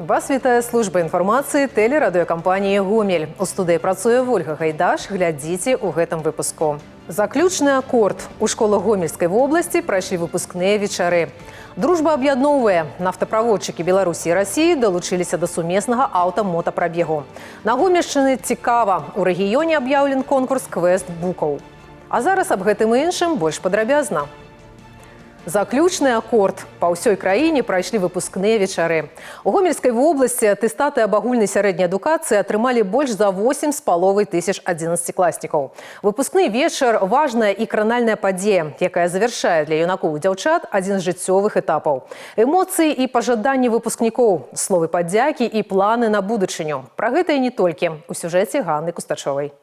Вас вітає служба інфармацыі тэлерадыёкампаніі «Гомель». У студыі працуе Ольга Гайдаш. Глядзіце ў гэтым выпуску. Заключны акорд. У школах Гомельскай вобласці прайшлі выпускныя вечары. Дружба аб'ядноўвае. Нафтаправодчыкі Беларусі і Расіі далучыліся да сумеснага аўта-мотапрабегу. На Гомельшчыны цікава. У рэгіёне аб'яўлен конкурс «Квест букаў». А зараз аб гэтым і іншым больш падрабязна. Заключны акорд. Па ўсёй краіне прайшлі выпускныя вечары. У Гомельскай вобласці атэстаты аб агульнай сярэдняй адукацыі атрымалі больш за 8,5 тысяч 11-класнікаў. Выпускны вечар – важная і кранальная падзея, якая завяршае для юнакоў і дзяўчат адзін з жыццёвых этапаў. Эмоцыі і пажаданні выпускнікоў, словы падзякі і планы на будучыню. Пра гэта і не толькі у сюжэце Ганны Кустачовай.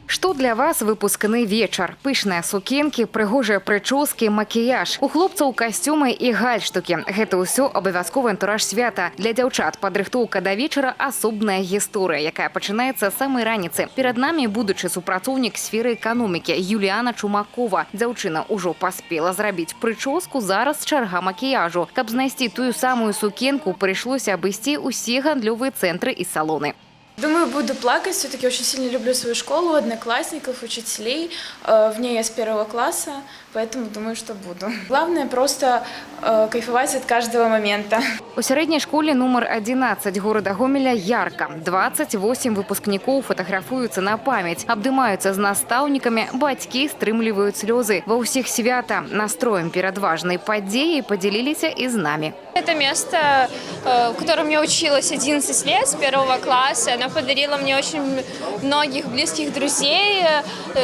Што для вас выпускны вечар? Пышныя сукенкі, прыгожыя прычоскі, макіяж. У хлопцаў касцюмы і гальштукі. Гэта ўсё абавязковы антураж свята. Для дзяўчат падрыхтоўка да вечара – асобная гісторыя, якая пачынаецца з самай раніцы. Перад намі будучы супрацоўнік сферы эканомікі Юліяна Чумакова. Дзяўчына ўжо паспела зрабіць прычоску, зараз чарга макіяжу. Каб знайсці тую самую сукенку, прыйшлося абысці ўсе гандлёвыя цэнтры і салоны. Думаю, буду плакать. Все-таки очень сильно люблю свою школу, одноклассников, учителей. В ней я с 1 класса, поэтому думаю, что буду. Главное просто кайфовать от каждого момента. У сярэдняй школе номер 11 города Гомеля ярко. 28 выпускнікоў фотаграфуюцца на памяць, абдымаюцца з настаўнікамі, бацькі стрымліваюць слёзы. Ва ўсіх свята настроем перад важнай падзеяй падзяліліся і з намі. Это место, в котором я училась 11 лет, с 1 класса. Она подарила мне очень многих близких друзей.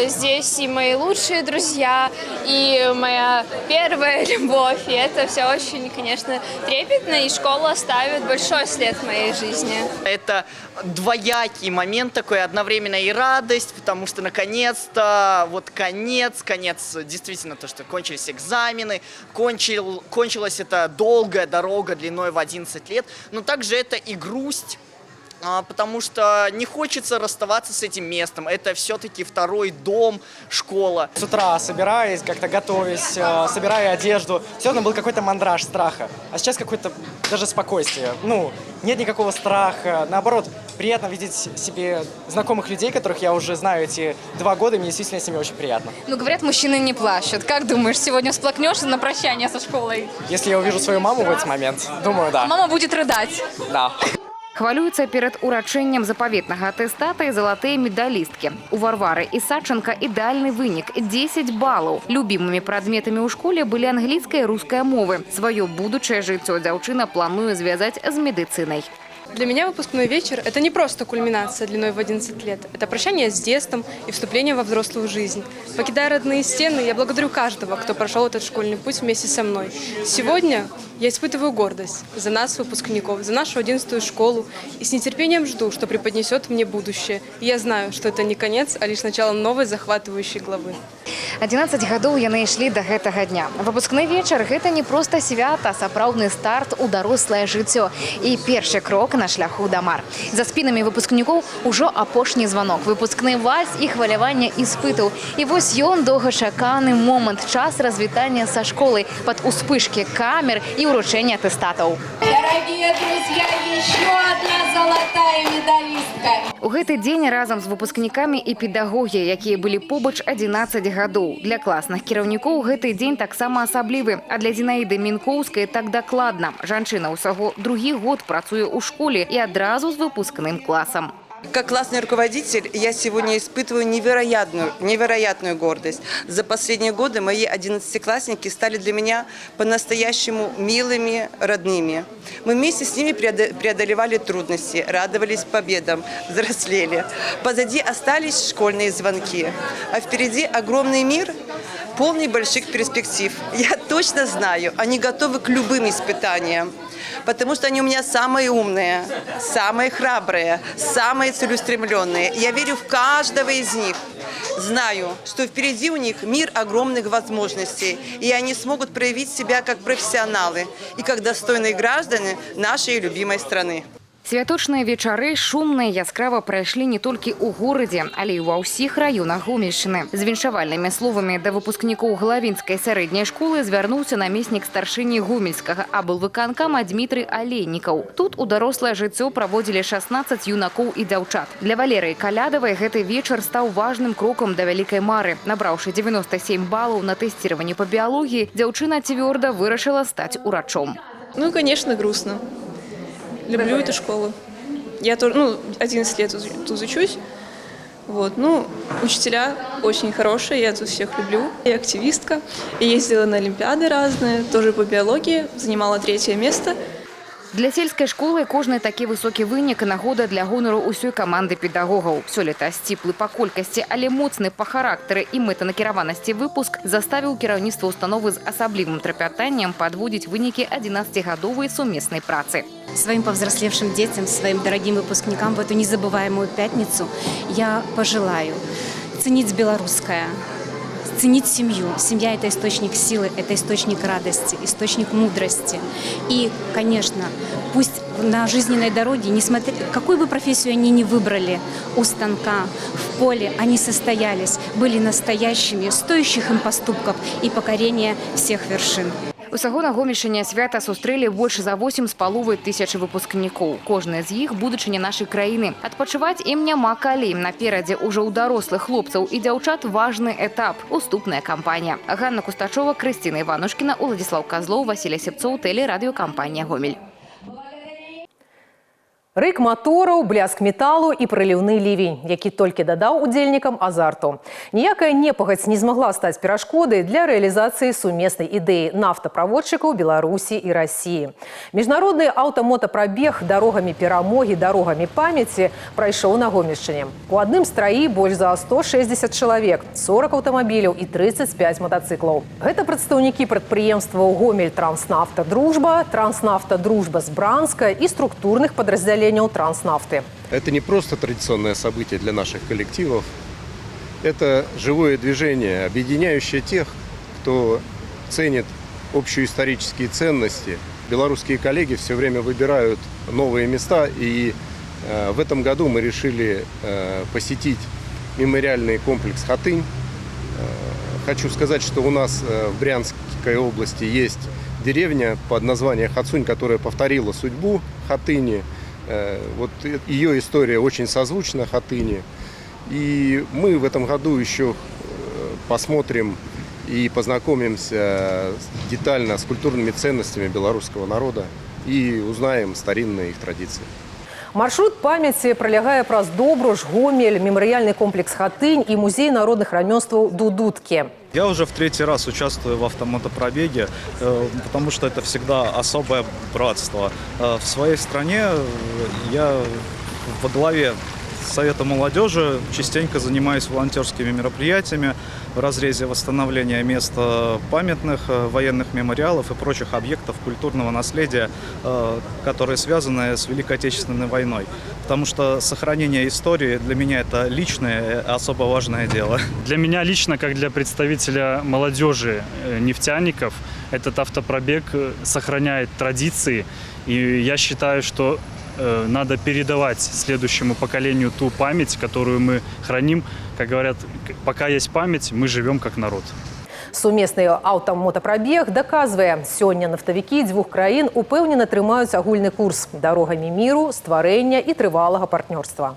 Здесь и мои лучшие друзья, и моя первая любовь. И это все очень, конечно, трепетно. И школа оставит большой след в моей жизни. Это двоякий момент такой, одновременно и радость, потому что наконец-то, вот конец, действительно то, что кончились экзамены, кончилась эта долгая дорога длиной в 11 лет, но также это и грусть, потому что не хочется расставаться с этим местом. Это все-таки второй дом, школа. С утра собираюсь, как-то готовясь, собираю одежду. Все равно был какой-то мандраж страха. А сейчас какое-то даже спокойствие. Нет никакого страха. Наоборот, приятно видеть себе знакомых людей, которых я уже знаю эти 2 года. Мне действительно с ними очень приятно. Говорят, мужчины не плачут. Как думаешь, сегодня всплакнешь на прощание со школой? Если я увижу свою маму в этот момент, думаю, да. Мама будет рыдать. Да. Хвалююцца перад урачэннем запаветнага атэстата і залатыя медалісткі. У Варвары і Садченка ідэальны вынік – 10 балаў. Любімымі прадметамі ў школе былі англійская і руская мовы. Сваё будучае жыццё дзяўчына плануе звязаць з медыцынай. Для меня выпускной вечер – это не просто кульминация длиной в 11 лет. Это прощание с детством и вступление во взрослую жизнь. Покидая родные стены, я благодарю каждого, кто прошел этот школьный путь вместе со мной. Сегодня я испытываю гордость за нас, выпускников, за нашу 11-ю школу. И с нетерпением жду, что преподнесет мне будущее. И я знаю, что это не конец, а лишь начало новой захватывающей главы. 11 гадоў яны ішлі да гэтага дня. Выпускны вечар – гэта не проста свята, а сапраўдны старт у дарослае жыццё. І першы крок на шляху да мар. За спінамі выпускнікоў ужо апошні званок. Выпускны вальс і хваляванне іспытаў. І вось ён доўгачаканы момант, час развітання са школай пад успышкі камер і ўручэння атэстатаў. Дорогие друзья, еще одна золотая медалистка. У гэты дзень разам з выпускнікамі і педагогі, якія былі побач 11 гадоў. Для класных кіраўнікоў гэты дзень таксама асаблівы. А для Зінаіды Мінкоўскай так дакладна. Жанчына ўсяго 2-й год працуе ў школе і адразу з выпускным класам. Как классный руководитель я сегодня испытываю невероятную гордость. За последние годы мои 11-классники стали для меня по-настоящему милыми, родными. Мы вместе с ними преодолевали трудности, радовались победам, взрослели. Позади остались школьные звонки, а впереди огромный мир, полный больших перспектив. Я точно знаю, они готовы к любым испытаниям. Потому что они у меня самые умные, самые храбрые, самые целеустремленные. Я верю в каждого из них. Знаю, что впереди у них мир огромных возможностей, и они смогут проявить себя как профессионалы и как достойные граждане нашей любимой страны. Святочныя вечары шумна і яскрава прайшлі не толькі ў горадзе, але і ва ўсіх раёнах Гомельшчыны. З віншавальнымі словамі да выпускнікоў Главінскай сярэдняй школы звярнуўся намеснік старшыні гомельскага аблвыканкама Дмітрый Алейнікаў. Тут у дарослае жыццё праводзілі 16 юнакоў і дзяўчат. Для Валерыі Калядавай гэты вечар стаў важным крокам да вялікай мары. Набраўшы 97 балаў на тэсціраванні па біялогіі, дзяўчына цвёрда вырашыла стаць урачом. Ну, конечно, грустно. Люблю эту школу. Я тоже, 11 лет тут учусь. Вот, учителя очень хорошие, я тут всех люблю. Я активистка, я ездила на олимпиады разные, тоже по биологии, занимала 3-е место. Для сельскай школы кожны такі высокі вынік нагода для гонару ўсёй каманды педагогаў. Сёлета сціплы па колькасці, але моцны па характары і мэтанакіраванасці выпуск заставіў кіраўніцтва установы з асаблівым трапятаннем падводзіць вынікі 11-гадовай сумеснай працы. Своим повзрослевшим детям, своим дорогим выпускникам в эту незабываемую пятницу я пожелаю ценить белорусское, ценить семью. Семья – это источник силы, это источник радости, источник мудрости. И, конечно, пусть на жизненной дороге, несмотря какую бы профессию они ни выбрали, у станка, в поле, они состоялись, были настоящими, стоящих им поступков и покорения всех вершин. Усяго на Гомельшчыне свята сустрэлі больш за 8,5 тысячы выпускнікоў. Кожны з іх будучыня нашай краіны. Адпачываць ім няма калі. Наперадзе ўжо ў дарослых хлопцаў і дзяўчат важны этап – уступная кампанія. Ганна Кустачова, Крысціна Іванушкіна, Уладзіслаў Казлоў, Васіль Асіпцоў, тэлерадыёкампанія «Гомель». Рык матораў, бляск металу і праліўны лівень, які толькі дадаў удзельнікам азарту. Ніякая непагадзь не змагла стаць перашкодай для рэалізацыі сумеснай ідэі нафтаправодчыкаў Беларусі і Расіі. Міжнародны аўтамотапрабег дарогамі перамогі, дарогамі памяці прайшоў на Гомельшчыне. У адным страі больш за 160 чалавек, 40 аўтамабіляў і 35 матацыклаў. Гэта прадстаўнікі прадпрыемстваў «Гомель Транснафта Дружба», «Транснафта Дружба з Бранска» і структурных падраздзяленняў Транснафты. Это не просто традиционное событие для наших коллективов. Это живое движение, объединяющее тех, кто ценит общеисторические ценности. Белорусские коллеги все время выбирают новые места, и в этом году мы решили посетить мемориальный комплекс «Хатынь». Хочу сказать, что у нас в Брянской области есть деревня под названием Хацунь, которая повторила судьбу Хатыни. Вот ее история очень созвучна Хатыни. И мы в этом году еще посмотрим и познакомимся детально с культурными ценностями белорусского народа и узнаем старинные их традиции. Маршрут памяці пролягае праз Добруж, Гомель, мемориальный комплекс «Хатынь» и музей народных рамёстваў «Дудутки». Я уже в 3-й раз участвую в автомотопробеге, потому что это всегда особое братство. В своей стране я во главе Совета молодежи частенько занимаюсь волонтерскими мероприятиями в разрезе восстановления мест памятных военных мемориалов и прочих объектов культурного наследия, которые связаны с Великой Отечественной войной. Потому что сохранение истории для меня это личное, особо важное дело. Для меня лично, как для представителя молодежи нефтяников, этот автопробег сохраняет традиции. И я считаю, что надо передавать следующему поколению ту память, которую мы храним. Как говорят, пока есть память, мы живем как народ. Сумесны аўтамотапрабег даказвае, сёння нафтавікі дзвюх краін упэўнена трымаюць агульны курс дарогамі міру, стварэння і трывалага партнёрства.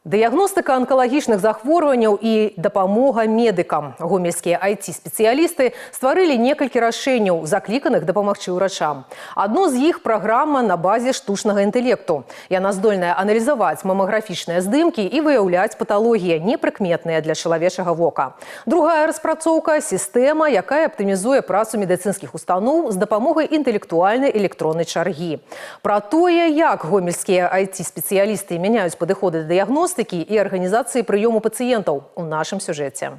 Дыягностыка анкалагічных захворванняў і дапамога медыкам. Гомельскія IT-спецыялісты стварылі некалькі рашэнняў, закліканых дапамагчы ўрачам. Адно з іх – праграма на базе штучнага інтэлекту. Яна здольная аналізаваць мамаграфічныя здымкі і выяўляць паталогіі, непрыкметныя для чалавечага вока. Другая распрацоўка – сістэма, якая аптымізуе працу медыцынскіх устаноў з дапамогай інтэлектуальнай электроннай чаргі. Пра тое, як гомельскія IT-спецыялісты мяняюць падыходы да дыягностыкі і арганізацыі прыёму пацыентаў у нашым сюжэце.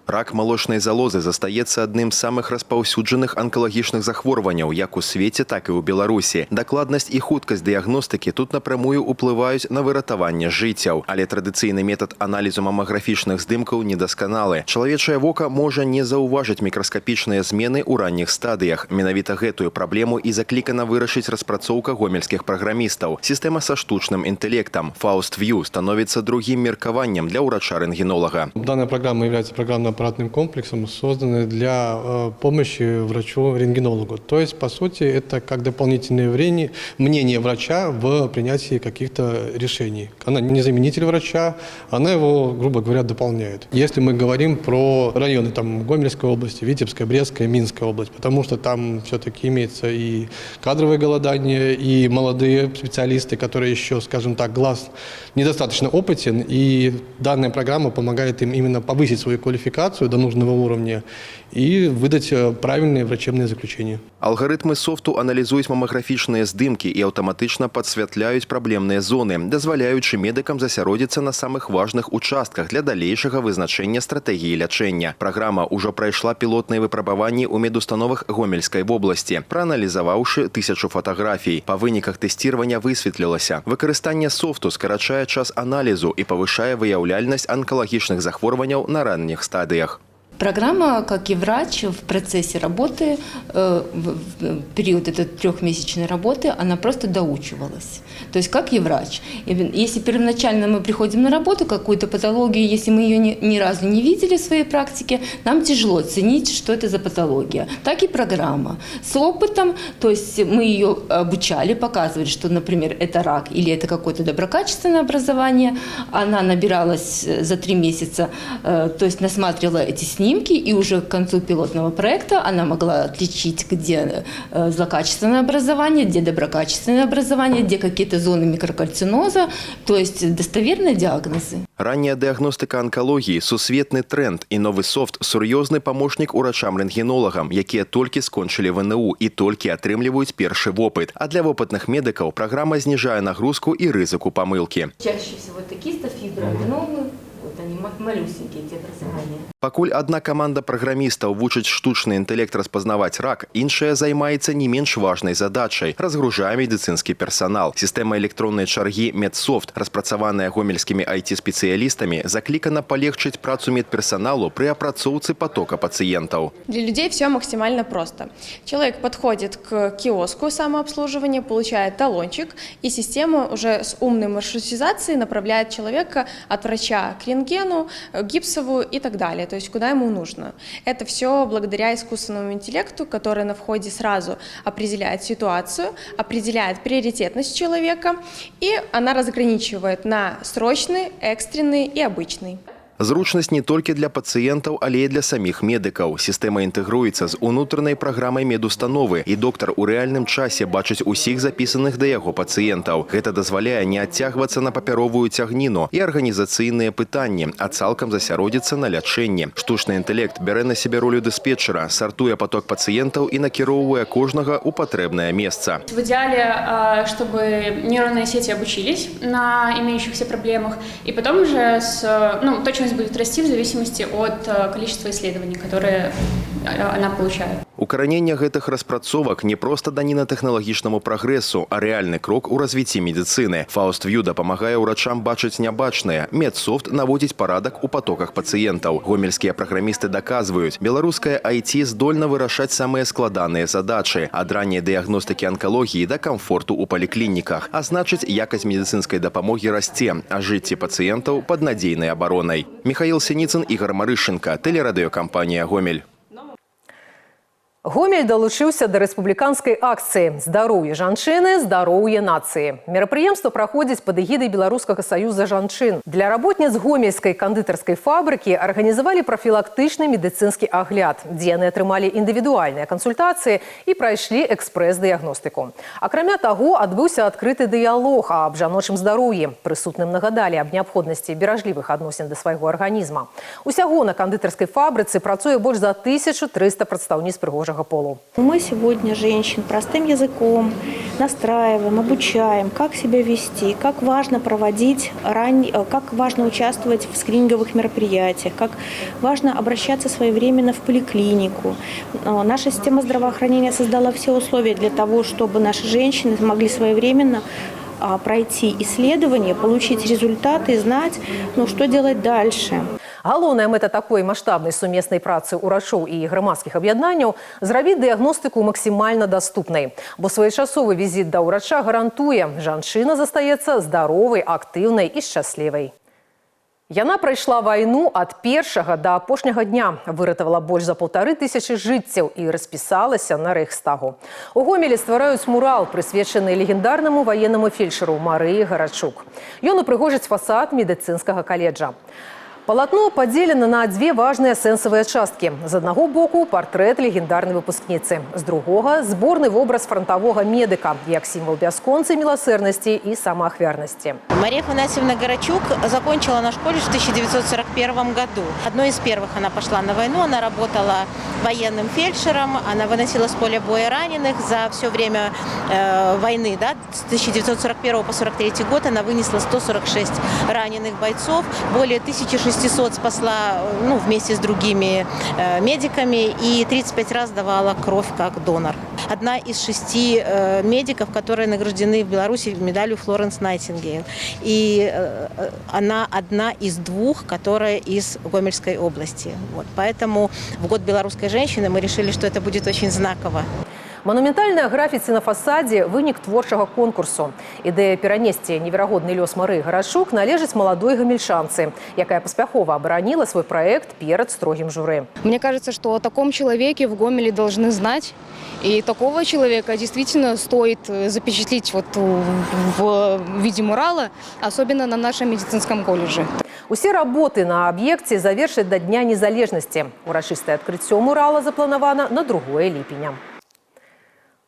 Рак молочной залозы застаецца адным з самых распаўсюджаных анкалагічных захворванняў як у свеце, так і ў Беларусі. Дакладнасць і хуткасць дыягностыкі тут напрамую ўплываюць на выратаванне жыццяў. Але традыцыйны метад аналізу мамаграфічных здымкаў недасканалы. Чалавечае вока можа не заўважыць мікраскапічныя змены ў ранніх стадыях. Менавіта гэтую праблему і заклікана вырашыць распрацоўка гомельскіх праграмістаў. Сістэма са штучным інтэлектам FaustView становіцца другім меркаваннем для ўрача-рэнтгенолага. Данная программа является программно-аппаратным комплексом, созданной для помощи врачу-рентгенологу. То есть, по сути, это как дополнительное мнение врача в принятии каких-то решений. Она не заменитель врача, она его, грубо говоря, дополняет. Если мы говорим про районы там, Гомельской области, Витебская, Брестская, Минская область, потому что там все-таки имеется и кадровое голодание, и молодые специалисты, которые еще, скажем так, глаз недостаточно опытен, и данная программа помогает им именно повысить свою квалификацию до нужного уровня и выдать правильные врачебные заключения. Алгарытмы софту аналізуюць мамаграфічныя здымкі і аўтаматычна падсвятляюць праблемныя зоны, дазваляючы медыкам засяродзіцца на самых важных участках для далейшага вызначэння стратэгіі лячэння. Праграма ўжо прайшла пілотныя выпрабаванні ў медустановах Гомельскай вобласці, прааналізаваўшы 1000 фатаграфій. Па выніках тэсціравання высветлілася, выкарыстанне софту скарачае час аналізу і павышае выяўляльнасць анкалагічных захворванняў на ранніх стадыях. Программа, как и врач, в процессе работы, в период этой 3-месячной работы, она просто доучивалась. То есть, как и врач. Если первоначально мы приходим на работу, какую-то патологию, если мы ее ни разу не видели в своей практике, нам тяжело оценить, что это за патология. Так и программа. С опытом, то есть мы ее обучали, показывали, что, например, это рак или это какое-то доброкачественное образование. Она набиралась за 3 месяца, то есть насматривала эти снимки, и уже к концу пилотного проекта она могла отличить, где злокачественное образование, где доброкачественное образование, где какие-то зоны микрокальциноза, то есть достоверные диагнозы. Ранняя дыягностыка онкологии – сусветны тренд, и новый софт – сур'ёзны помощник урачам-рентгенолагам, якія толькі скончылі ВНУ и толькі атрымліваюць першы вопыт. А для опытных медиков программа снижае нагрузку и рызыку помылки. Чаще всего это кистофиброаденомы, вот они малюсенькие, эти образования. Пакуль одна команда праграмістаў вучыць штучны інтэлект распазнаваць рак, іншая займаецца не менш важнай задачай – разгружае медыцынскі персанал. Сістэма электроннай чаргі Медсофт, распрацаваная гомельскімі IT-спецыялістамі, заклікана палегчыць працу медперсаналу пры апрацоўцы потока пациентов. Для людей все максимально просто. Человек подходит к киоску самообслуживания, получает талончик, и система уже с умной маршрутизацией направляет человека от врача к рентгену, гипсовую и так далее. То есть куда ему нужно. Это все благодаря искусственному интеллекту, который на входе сразу определяет ситуацию, определяет приоритетность человека, и она разграничивает на срочный, экстренный и обычный. Зручнасць не толькі для пацыентаў, але і для саміх медыкаў. Сістэма інтэгруецца з унутранай праграмай медустановы, і доктар у рэальным часе бачыць усіх запісаных да яго пацыентаў. Гэта дазваляе не адцягвацца на папяровую цягніну і арганізацыйныя пытанні, а цалкам засяродзіцца на лячэнні. Штучны інтэлект бярэ на сябе ролю дыспетчера, сартуе поток пацыентаў і накіроўвае кожнага ў патрэбнае месца. В идеале, чтобы нейронные сети обучились на имеющихся проблемах, и потом уже точность будет расти в зависимости от количества исследований, которые она получает. Укараненне гэтых распрацовак не проста даніна тэхналагічнаму прагрэсу, а рэальны крок у развіцці медыцыны. FaustView дапамагае ўрачам бачыць нябачнае. Медсофт наводзіць парадак у потоках пацыентаў. Гомельскія праграмісты даказваюць, беларуская IT здольна вырашаць самыя складаныя задачы, ад ранняй дыягностыкі онкалогіі да камфорту ў паліклініках. А значыць, якасць медыцынскай дапамогі расце, а жыцці пацыентаў пад надзейнай абаронай. Михаил Синицын, Игорь Марышенко, телерадиокомпания «Гомель». Гомель долучыўся да рэспубліканскай акцыі «Здароўе жанчыны, здароўе нацыі». Мерапрыемства праходзіць пад эгідай Беларускага саюза жанчын. Для работніц гомельскай кандытарскай фабрыкі арганізавалі прафілактычны медыцынскі агляд, дзе яны атрымалі індывідуальныя кансультацыі і прайшлі экспрэс-дыягностыку. Акрамя таго, адбыўся адкрыты дыялог аб жаночым здароўі. Прысутным нагадалі аб неабходнасці беражлівых адносін да свайго арганізма. Усяго на кандытарскай фабрыцы працуе больш за 1300 прадстаўніц прыгожага іншого полу. Мы сегодня женщин простым языком настраиваем, обучаем, как себя вести, как важно как важно участвовать в скрининговых мероприятиях, как важно обращаться своевременно в поликлинику. Наша система здравоохранения создала все условия для того, чтобы наши женщины могли своевременно пройти исследование, получить результаты и знать, что делать дальше. Галоўная мэта такой маштабнай сумеснай працы ўрачоў і грамадскіх аб'яднанняў – зрабіць дыягностыку максімальна даступнай. Бо своечасовы візіт да ўрача гарантуе, жанчына застаецца здаровай, актыўнай і шчаслівай. Яна прайшла вайну ад першага да апошняга дня, выратавала больш за 1500 жыццяў і распісалася на Рэйхстагу. У Гомелі ствараюць мурал, прысвечаны легендарнаму ваеннаму фельчару Марыі Гарачук. Ён упрыгожыць фасад медыцынскага каледжа. Палатно падзелена на две важныя сэнсавыя часткі. З аднаго боку партрэт легендарнай выпускніцы, з другога зборны вобраз фронтовага медыка, як сімвол бясконцай міласэрнасці і самаахвярнасці. Мария Афанасьевна Гарачук закончила наш колледж в 1941 году. Одной из первых она пошла на войну, она работала военным фельдшером, она выносила с поля боя раненых. За все время войны, с 1941 по 1943 год, она вынесла 146 раненых бойцов, более 1600 спасла вместе с другими медиками и 35 раз давала кровь как донор. Одна из 6 медиков, которые награждены в Беларуси медалью Флоренс Найтингейл. И она одна из 2, которая из Гомельской области. Поэтому в год белорусской женщины мы решили, что это будет очень знаково. Манументальнае графіці на фасадзе – вынік творчага конкурсу. Ідэя перанесці неверагодны лёс Марыі Гарачук належыць маладой гамельчанцы, якая паспяхова абараніла свой проект перед строгим жюри. Мне кажется, что о таком человеке в Гомеле должны знать. И такого человека действительно стоит запечатлеть в виде мурала, особенно на нашем медицинском колледже. Усе работы на аб'екце завершаць да Дня незалежнасці. Урачыстае адкрыццё мурала запланавана на 2 ліпеня.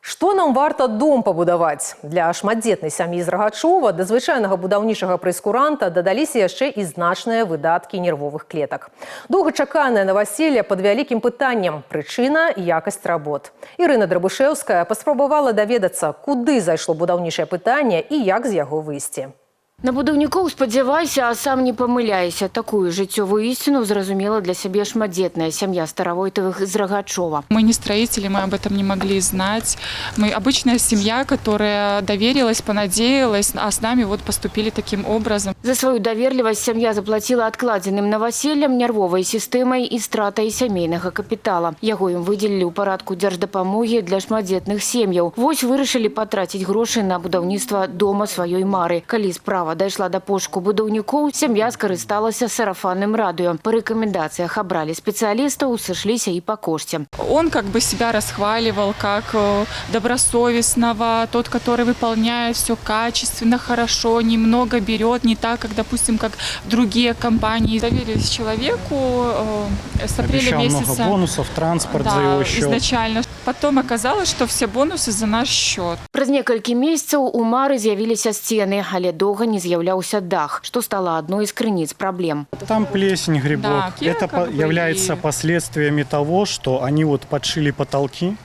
Што нам варта дом пабудаваць? Для шматдзетнай сям'і з Рагачова да звычайнага будаўнічага прэйскуранта дадаліся яшчэ і значныя выдаткі нервовых клетак. Доўгачаканае наваселле пад вялікім пытаннем – прычына і якасць работ. Ірына Драбушэўская паспрабавала даведацца, куды зайшло будаўнічае пытанне і як з яго выйсці. На будаўнікоў спадзявайся, а сам не памыляйся. Такую жыццёвую истину зразумела для себе шматдзетная семья Старовойтовых из Рогачова. Мы не строители, мы об этом не могли знать. Мы обычная семья, которая доверилась, понадеялась, а с нами поступили таким образом. За свою доверливость семья заплатила откладзеным новоселлем, нервовой системой и стратой семейного капитала. Яго им выделили ў парадку дзярждапамогі для шматдзетных сем'яў. Вось вырашылі потратить грошы на будаўніцтва дома сваёй мары. Калі справа дайшла до пошуку будаўнікоў, сям'я скарысталася сарафанным радыё. По рекомендациях обрали специалистов, сошлись и по коште. Он себя расхваливал как добросовестного, тот, который выполняет все качественно, хорошо, немного берет, не так, как, допустим, как другие компании. Доверились человеку с апреля месяца. Обещал много бонусов, транспорт за его счет. Изначально. Потом оказалось, что все бонусы за наш счет. Праз некалькі месяцаў у Мары з'явіліся сцены, але доўга не з'яўляўся дах, что стало одной из крыніц проблем. Там плесень, грибок. Да, это является последствиями того, что они подшили потолки,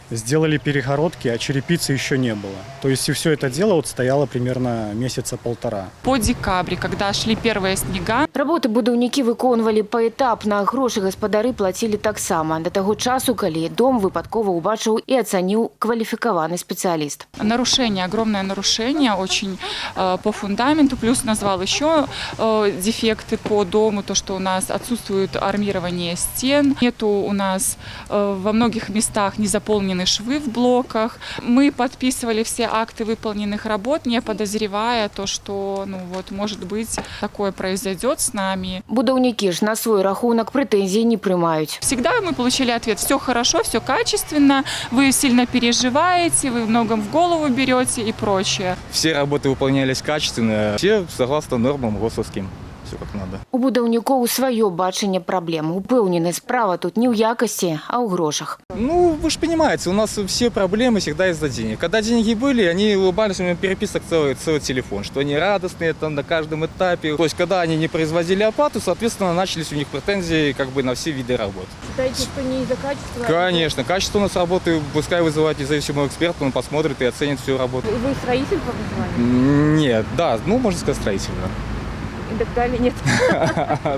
сделали перегородки, а черепицы еще не было. То есть и все это дело стояло примерно месяца полтора. По декабре, когда шли первые снега. Работы будаўнікі выконвалі паэтапна, грошы гаспадары плацілі таксама. До таго часу, калі дом выпадкова убачыў і ацаніў кваліфікаваны специалист. Нарушение, огромное нарушение очень по фундаменту, плюс назвал еще дефекты по дому, то, что у нас отсутствует армирование стен, нету у нас во многих местах не заполнены швы в блоках. Мы подписывали все акты выполненных работ, не подозревая то, что может быть такое произойдет с нами. Будаўнікі ж на свой рахунок претензий не прымаюць. Всегда мы получили ответ: все хорошо, все качественно, вы сильно переживаете, вы многом в голову берете и прочее. Все работы выполнялись качественно, все согласно нормам ГОСовским. все как надо. У будаўнікоў сваё бачанне праблем. Упэўнены, справа тут не ў якасці, а ў грошах. Ну, вы же понимаете, у нас все проблемы всегда из-за денег. Когда деньги были, они улыбались, у меня переписок целый телефон, что они радостные там на каждом этапе. То есть, когда они не производили оплату, соответственно, начались у них претензии как бы на все виды работ. Считаете, что не из-за качества? Конечно, качество у нас работы, пускай вызывать независимого эксперта, он посмотрит и оценит всю работу. Вы строитель по образованию? Нет, да, ну, можно сказать, строитель, да. Интеллектуальный нет?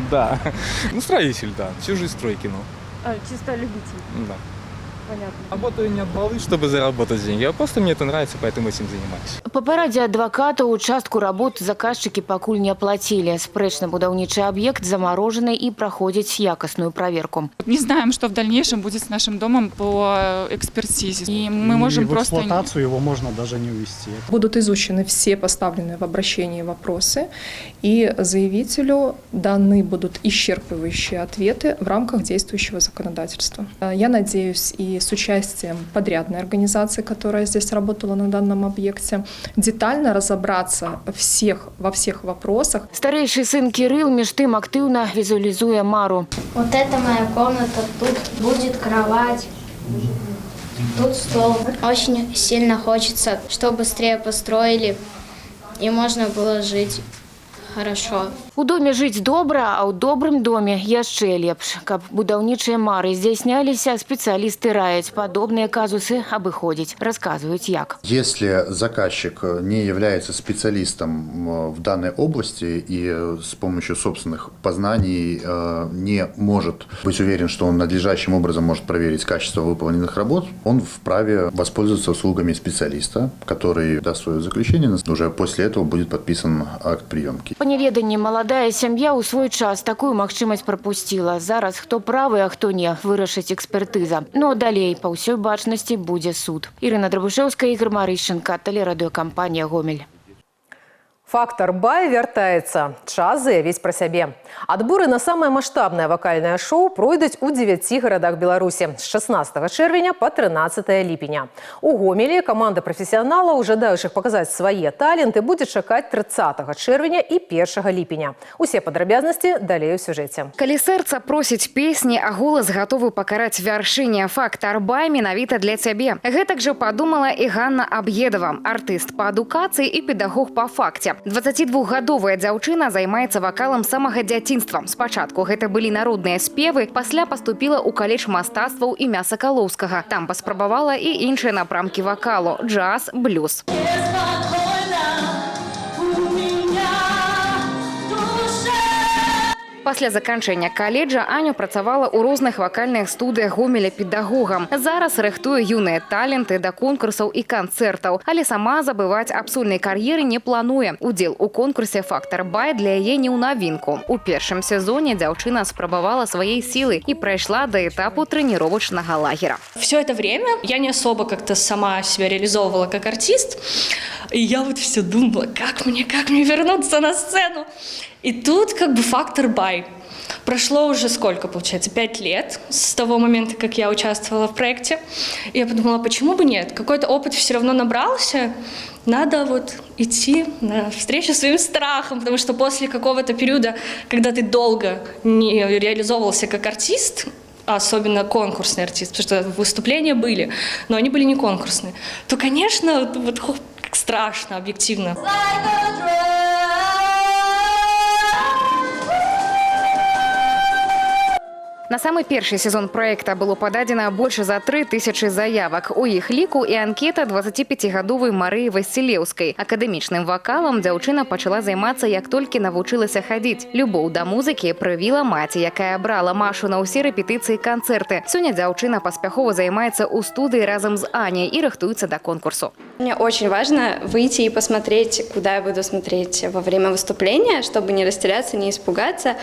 Да, ну, строитель, да, всю жизнь стройки, ну. Чисто любитель? Да. Понятно. Работаю не от балы, чтобы заработать деньги, а просто мне это нравится, поэтому этим занимаюсь. Па парадзе адвакатаў участку работ заказчыкі пакуль не аплацілі. Спрэчны будаўнічы аб'ект замарожаны і праходзіць якасную праверку. Не знаем, что в дальнейшем будет с нашим домом по экспертизе. И мы можем в просто... эксплуатацию его можно даже не увести. Будут изучены все поставленные в обращении вопросы, и заявителю даны будут исчерпывающие ответы в рамках действующего законодательства. Я надеюсь, и с участием подрядной организации, которая здесь работала на данном объекте, детально разобраться во всех вопросах. Старэйшы сын Кирилл між тым актыўна візуалізуе мару. Вот это моя комната, тут будет кровать, тут стол. Очень сильно хочется, чтобы быстрее построили и можно было жить хорошо. У доме жыць добра, а ў добрым доме яшчэ лепш. Каб будаўнічыя мары здзяйсняліся, спецыялісты раяць падобныя казусы абыходзіць. Расказваюць як. Если заказчик не является специалистом в данной области и с помощью собственных познаний не может быть уверен, что он надлежащим образом может проверить качество выполненных работ, он вправе воспользоваться услугами специалиста, который даст свое заключение. Уже после этого будет подписан акт приемки. Па неведанні маладая сям'я ў свой час такую магчымасць прапусціла. Зараз хто правы, а хто не, вырашыць экспертыза. Ну а далей па ўсёй бачнасці будзе суд. Ірына Драбушэўская, Ігор Марышченко, тэлерадыёкампанія «Гомель». Фактор Бай вяртаецца. Час заявіць пра сябе. Адборы на самае маштабнае вакальнае шоу пройдуць у 9 гарадах Беларусі з 16 чэрвеня па 13 ліпеня. У Гомелі каманда прафесіяналаў, жадаючых паказаць свае таленты, будзе чакаць 30 чэрвеня і 1 ліпеня. Усе падрабязнасці далей у сюжэце. Калі сэрца просіць песні, а голас гатовы пакараць вяршыня, фактор Бай менавіта для цябе. Гэтак жа падумала і Ганна Аб'едова, артыст па адукацыі і педагог па факце. 22-гадовая дзяўчына займаецца вакалам самага дзяцінства. Спачатку гэта былі народныя спевы, пасля паступіла ў каледж мастацтваў імя Сакалоўскага. Там паспрабавала і іншыя напрамкі вакалу – джаз, блюз. Пасля заканчэння каледжа Аню працавала ў розных вакальных студыях Гомеля педагогам. Зараз рыхтуе юныя таленты да конкурсаў і канцэртаў, але сама забываць аб сольнай кар'еры не плануе. Удзел у конкурсе «Фактор Бай» для яе не ў навінку. У першым сезоне дзяўчына спрабавала свае сілы і прайшла да этапу трэніровачнага лагера. Все это время я не особо как-то сама себя реализовывала как артист. И я вот все думала, как мне вернуться на сцену. И тут как бы «Фактор Бай». Прошло уже сколько, получается, 5 лет с того момента, как я участвовала в проекте. И я подумала, почему бы нет? Какой-то опыт все равно набрался. Надо вот идти на встречу своим страхам, потому что после какого-то периода, когда ты долго не реализовывался как артист, особенно конкурсный артист, потому что выступления были, но они были не конкурсные, то, конечно, вот страшно, объективно. На самы першы сезон проекта было пададзена больш за 3000 заявак. У іх ліку і анкета 25-гадовай Марыі Васілеўскай. Акадэмічным вакалам дзяўчына пачала займацца, як толькі навучылася хадзіць. Любоў да музыкі прывіла маці, якая брала Машу на ўсе рэпетыцыі і канцэрты. Сёння дзяўчына паспяхова займаецца ў студыі разам з Аняй і рыхтуецца да конкурсу. Мне очень важно выйти и посмотреть, куда я буду смотреть во время выступления, чтобы не растеряться, не испугаться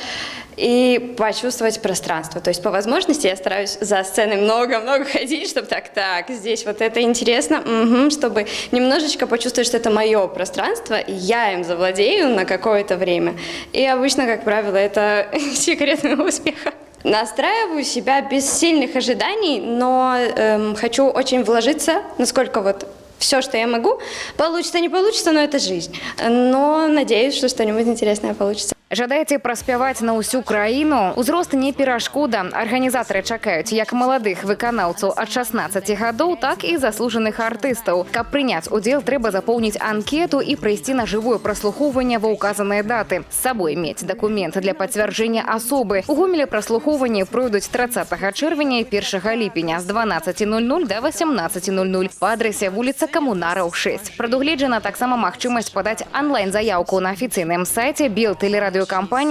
и почувствовать пространство. То есть по возможности я стараюсь за сценой много-много ходить, чтобы так, здесь вот это интересно, чтобы немножечко почувствовать, что это мое пространство, и я им завладею на какое-то время. И обычно, как правило, это секрет моего успеха. Настраиваю себя без сильных ожиданий, но хочу очень вложиться, насколько вот все, что я могу. Получится, не получится, но это жизнь. Но надеюсь, что что-нибудь интересное получится. Жадаеце праспяваць на ўсю краіну? Узрост не перашкода. Арганізатары чакаюць як маладых выканаўцаў ад 16 гадоў, так і заслужаных артыстаў. Каб прыняць удзел, трэба запоўніць анкету і прыйсці на жывое праслухоўванне ва ўказаныя даты. З сабой мець дакумент для пацвярджэння асобы. У Гомелі праслухоўванні пройдуць 30 чэрвеня і 1 ліпеня з 12:00 до 18:00 па адрэсе вуліца Камунараў 6. Прадугледжана таксама магчымасць падаць онлайн-заяўку на афіцыйным сайце Белтэлерадыёкампаніі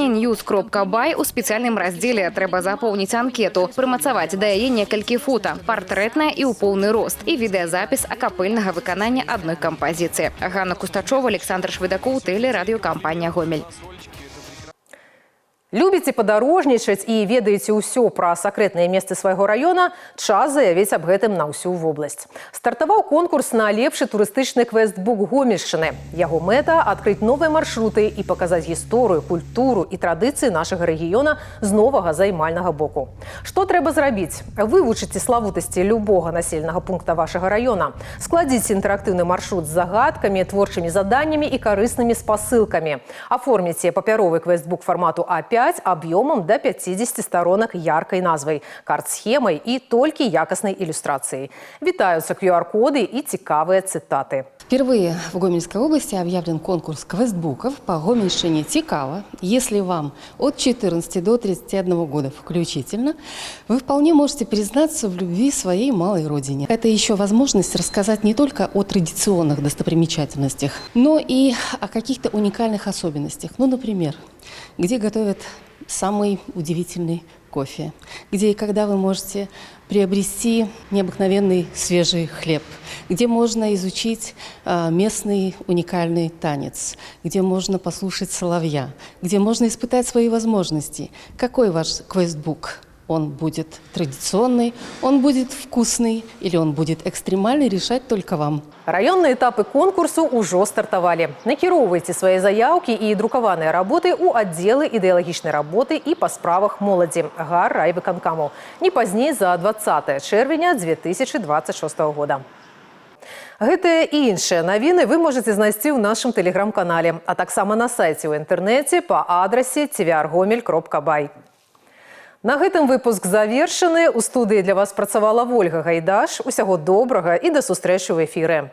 news.by. У спецыяльным раздзеле трэба запоўніць анкету, прымацаваць да яе некалькі фота, партрэтная і ў поўны рост і відэазапіс акапельнага выканання адной кампазіцыі. Ганна Кустачова, Александр Шведакоў, Тэлерадыёкампанія Гомель. Любіце падарожнічаць і ведаеце ўсё пра сакрэтныя месцы свайго раёна, час заявіць аб гэтым на ўсю вобласць. Стартаваў конкурс на лепшы турыстычны квестбук Гомельшчыны. Яго мэта – адкрыць новыя маршруты і паказаць гісторыю, культуру і традыцыі нашага рэгіёна з новага займальнага боку. Што трэба зрабіць? Вывучыце славутасці любога населенага пункта вашага раёна. Складзіце інтэрактыўны маршрут з загадкамі, творчымі заданнямі і карыснымі спасылкамі. Аформіце папяровы квестбук фармату А5 объемом до 50 сторонок яркой назвой, карт-схемой и только якостной иллюстрацией. Витаются QR-коды и цікавые цитаты. Впервые в Гомельской области объявлен конкурс квестбуков по Гомельщине «Цікаво». Если вам от 14 до 31 года включительно, вы вполне можете признаться в любви своей малой родине. Это еще возможность рассказать не только о традиционных достопримечательностях, но и о каких-то уникальных особенностях. Ну, например, где готовят самый удивительный кофе, где и когда вы можете приобрести необыкновенный свежий хлеб, где можно изучить местный уникальный танец, где можно послушать соловья, где можно испытать свои возможности. Какой ваш квестбук? Он будет традиционный, он будет вкусный или он будет экстремальный, решать только вам. Раённыя этапы конкурсу ўжо стартавалі. Накіроўвайце свае заяўкі і друкаваныя работы ў аддзелы ідэалагічнай работы і па справах моладзі ГАР райвыканкаму не пазней за 20 чэрвеня 2026 года. Гэтыя і іншыя навіны вы можаце знайсці ў нашым тэлеграм-канале, а таксама на сайце ў інтэрнэце па адрасе tvrgomel.by. На гэтым выпуск завершаны. У студыі для вас працавала Вольга Гайдаш. Усяго добрага і да сустрэчы ў эфіры.